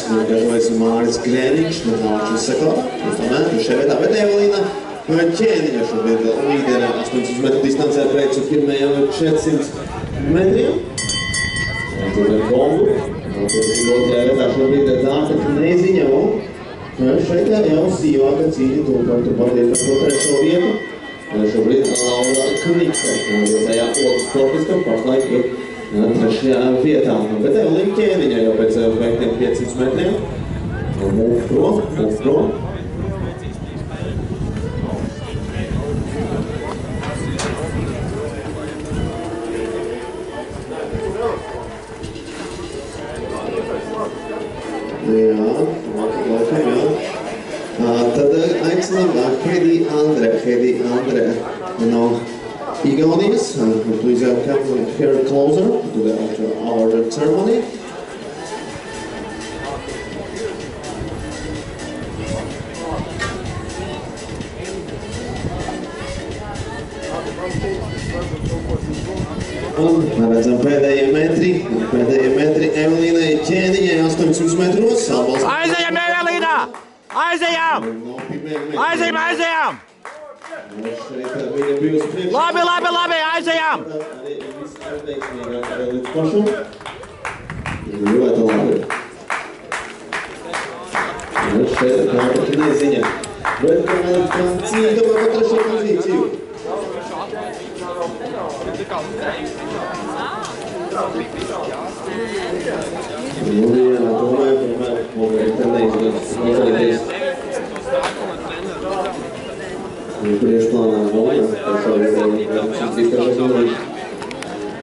gatavojas Māris Grēniņš no Nāču Sakala. Tomēr šajā vietā, bet Evelīna Ķēniņa šobrīd līdera 800 metru distancē priekšu pirmajiem 400 metriem. Tur ir Kongu. Otrajā vietā šobrīd ir Dārta Knēziņa un šeit jau sīvāka cīņa turpat ir par trešo vietu. Šobrīd Laura Knikse, vietējā otru sportista, pašlaik ir trešajā vietā. Bet Evelīna Ķēniņa jau pēc veiktiem 500 metriem. Mūs prom. Tad aicinām Hedi Andre no Igaunijas. Please come here closer to our ceremony. Un redzam pēdējie metri Evelīnai Ķēniņai 800 metros. Aizejam, Evelīna! Aizejam! Aizejam! Labi, aizejam! Ļoti labi. Šeit kāda Knēziņa. Bet cīņa tomēr par trešo pozīciju. Priekšplānā